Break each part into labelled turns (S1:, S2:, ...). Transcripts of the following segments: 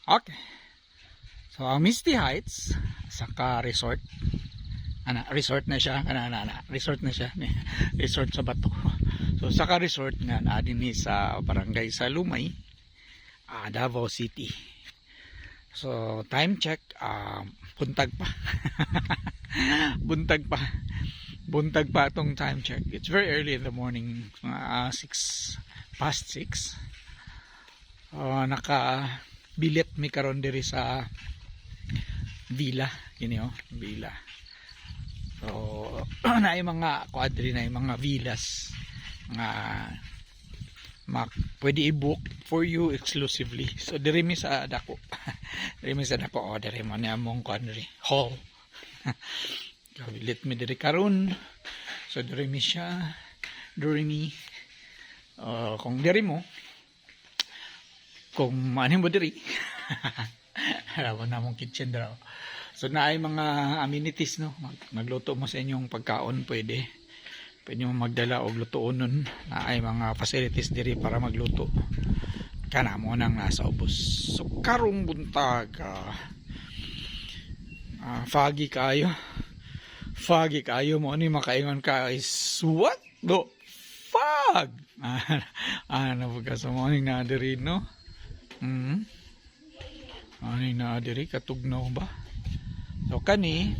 S1: Okay. So ang Misty Heights saka resort. Resort na siya resort na siya resort sa bato. So saka resort nga na dinhi sa barangay sa Lumay, Davao City. So time check, buntag pa. buntag pa itong time check. It's very early in the morning, 6 past 6. Naka-bilit mi karon diri sa villa, villa. So naay mga quadri, na mga villas nga pwede i-book for you exclusively. So diri mi sa dako. diri mo ni among quadri hall. Bilit mi diri karon. So diri mi kung diri mo, kung manin mo diri alam na mong kitchen daw. So naay mga amenities, no? Magluto mo sa inyong pagkaon, pwede mo magdala og lutuonon. Naay mga facilities diri para magluto kana mo nang nasa ubos. So karong buntag, foggy kayo mo ni makaingon ka is what the fog. Ano ba sa morning na diri, no? Morning na diri katugnaw ba? So kani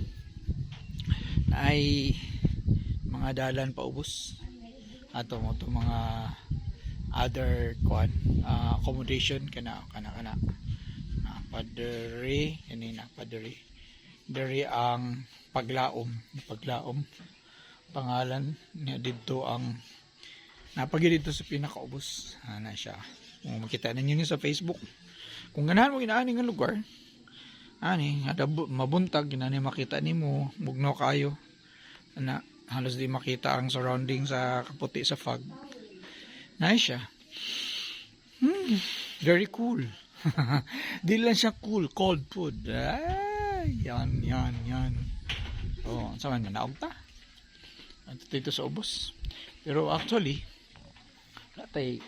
S1: ay mga dalan pa ubos ato mo to mga other accommodation kana padiri diri ang paglaom pangalan niya dito. Ang napagi dito sa pinakaubos na siya. Kung makita ninyo niyo sa Facebook, kung ganahan mo inaani nga lugar, mabuntag ginani makita nimo, bugnaw kayo halos di makita ang surrounding sa kaputi sa fog. Nice siya. Very cool. Di lang siya cool, cold food. Yan. Saan man naog ta? Dito sa ubos. Pero actually, natay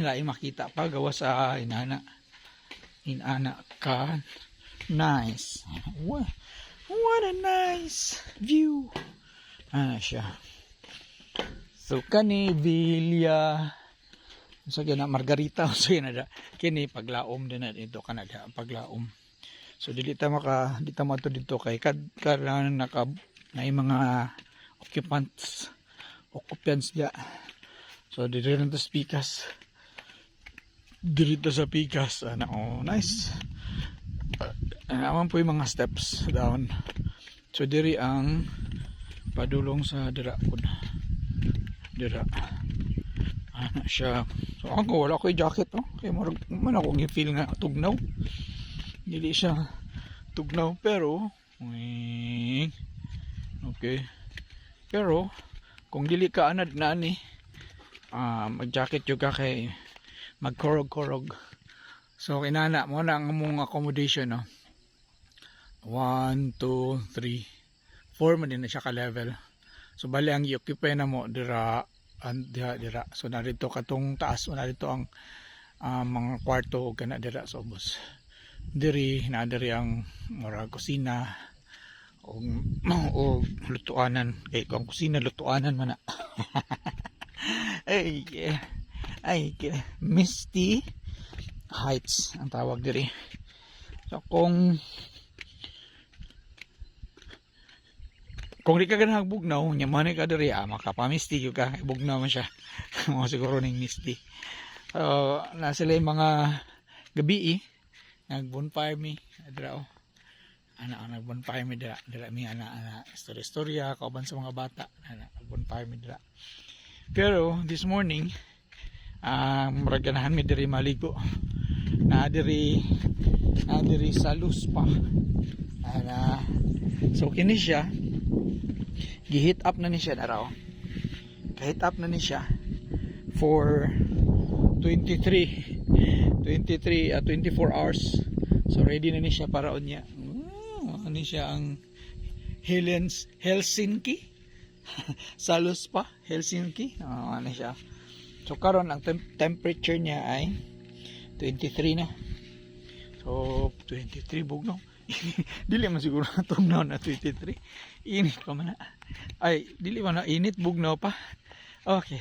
S1: laing makita pa gawa sa inana ka. Nice. What a nice view. Siya. So kani Villa so gina Margarita so gina kini paglaom din na dito Canada paglaom. So dito dito kay karan naka may mga occupants dia. So dito rin to speakers. Dito sa pikas nice. Naman po yung mga steps down. So diri ang padulong sa dira siya. So ako wala ko jacket, no? Kaya man ako gi-feel nga tugnaw. Dili siya tugnaw pero okay. Pero kung dili ka anad na ani mag-jacket yung ka kay magkorog-korog. So inana mo na ang mong accommodation, no? 1, 2, 3, 4 man din na siya ka level. So bali ang i-occupy na mo dira. So narito katong taas, narito ang mga kwarto o kana dira sa ubos. Diri ang kusina o lutuanan. Kay kung kusina lutuanan man na. ay Misty Heights ang tawag diri. So kung di ka ganang bugnaw, nyaman ka diri, makapamisty ka, bugnaw man siya. Mga siguro ning misty. So, nasa sila yung mga gabi, nag-bonfire mi, dira nag-bonfire mi dira mi, istorya, kauban sa mga bata, nag-bonfire mi dira. Pero, this morning, maraganahan mi diri maligo. Na diri sa luz pa. So, kini siya, gihit up na ni siya na raw. Kahit up na ni siya for 24 hours. So ready na ni siya para niya. Ano siya ang Helsinki? Salus pa, Helsinki. Ano siya. So karon ang temperature niya ay 23 na. So 23 bugnaw. Dili man siguro tugnaw na 23. Init pa man na. Ay, dili man na init, bugnaw pa. Okay.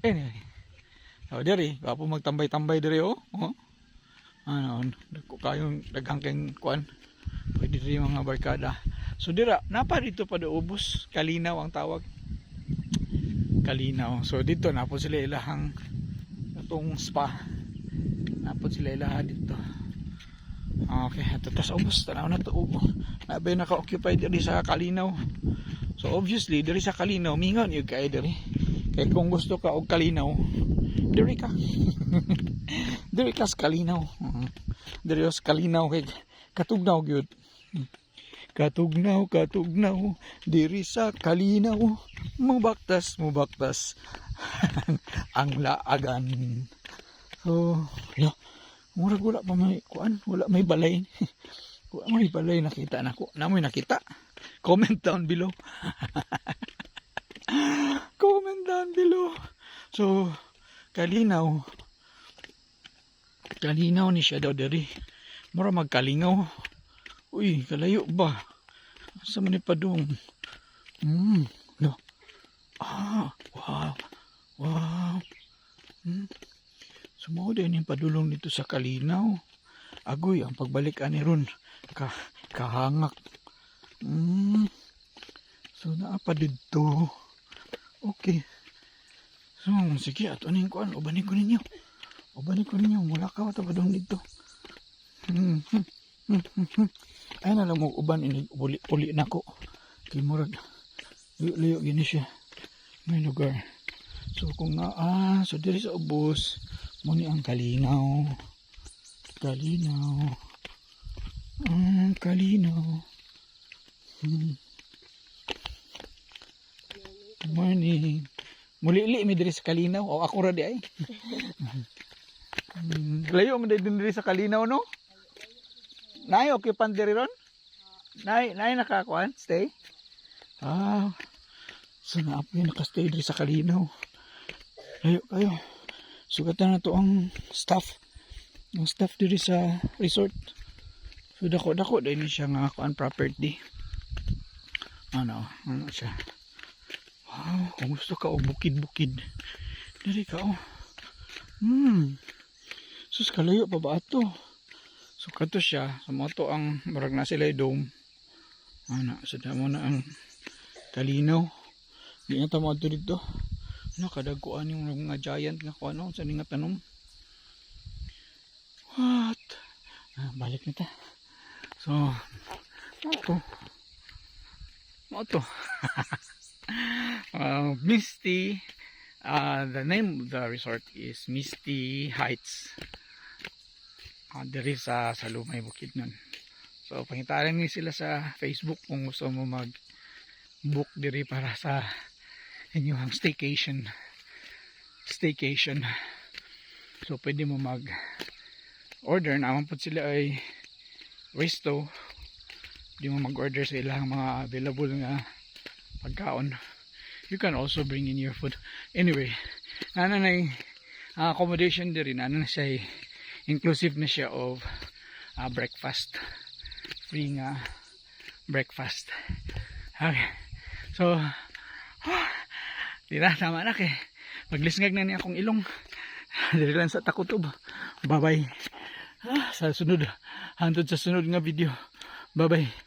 S1: Anyway. So diri, kapo magtambay-tambay diri oh. Oh. Ano, ko kayong daghang keng kuan. Pwede diri mga barkada. So dira, napa dito pa do ubos, Kalinaw ang tawag. Kalinaw. So dito napo sila ilahang itong spa. Napo sila ilahan dito. Okay, tapos ubos tanaw na to. Nabay naka-occupy diri sa Kalinaw. So obviously diri sa Kalinaw mingon yung kay diri. Kay kung gusto ka og Kalinaw, diri ka. Diri ka sa Kalinaw. Diri sa Kalinaw kay katugnaw gyud. Katugnaw, katugnaw, diri sa Kalinaw, mubaktas, mubaktas ang laagan. So, murag wala pa may kuan, wala may balay. Wala may balay nakita nako. Namoy nakita. Comment down below. Comment down below. So, Kalinaw. Kalinaw ni siya daw diri. Mura magkalingaw. Uy, kalayo ba? Asa man ni padung? No. Ah, wow. Wow. Sumao din yung padulong dito sa Kalinaw. Agoy, ang pagbalik ani ron. Kahangak. So, naapa dito. Okay. So, sige, ato aning kuan. Ubanin ko ninyo. Ubanin ko ninyo. Mula ka ito padung dito. Ay na lang mo uban ini uli nako kay murag liyo gini siya may lugar. So kung so diri sa ubos mo ni ang Kalinaw. Kalinaw. Good morning. Muli-li mi diri sa Kalinaw o ako ra di ay. Layo mo diri sa Kalinaw no? Nay, okay pan diri ron? Nay nakakuan? Stay? So naapo yun nakastay diri sa Kalinaw. Layo kayo. Sugatan na to ang staff. Ang staff diri sa resort. So dako dahil siya nga kuan property. Ano siya. Wow, kung gusto ka o bukid-bukid. Diri ka oh. Sus kalayo pa ba ato? So kato siya, sa moto ang marag na sila dome. Sada mo na ang Kalinaw. Di nga tamo ato dito. Kadagkuan yung mga giant nga kuan sa nga tanom. What? Balik na ta. So, moto. Misty. The name of the resort is Misty Heights. Diri sa Lumay Bukid nun. So pangitaran ni sila sa Facebook kung gusto mo mag book diri para sa inyong staycation. So pwede mo mag order naman po sila ay resto. Di mo mag order sa ilang mga available nga pagkaon. You can also bring in your food. Anyway, nanay accommodation diri na siya inclusive na siya of breakfast. Free nga breakfast. Okay. So, tira, tama na kay. Maglisngag na niya akong ilong. Dili lang sa takutob. Bye-bye. Sa sunod. Hantod sa sunod nga video. Bye-bye.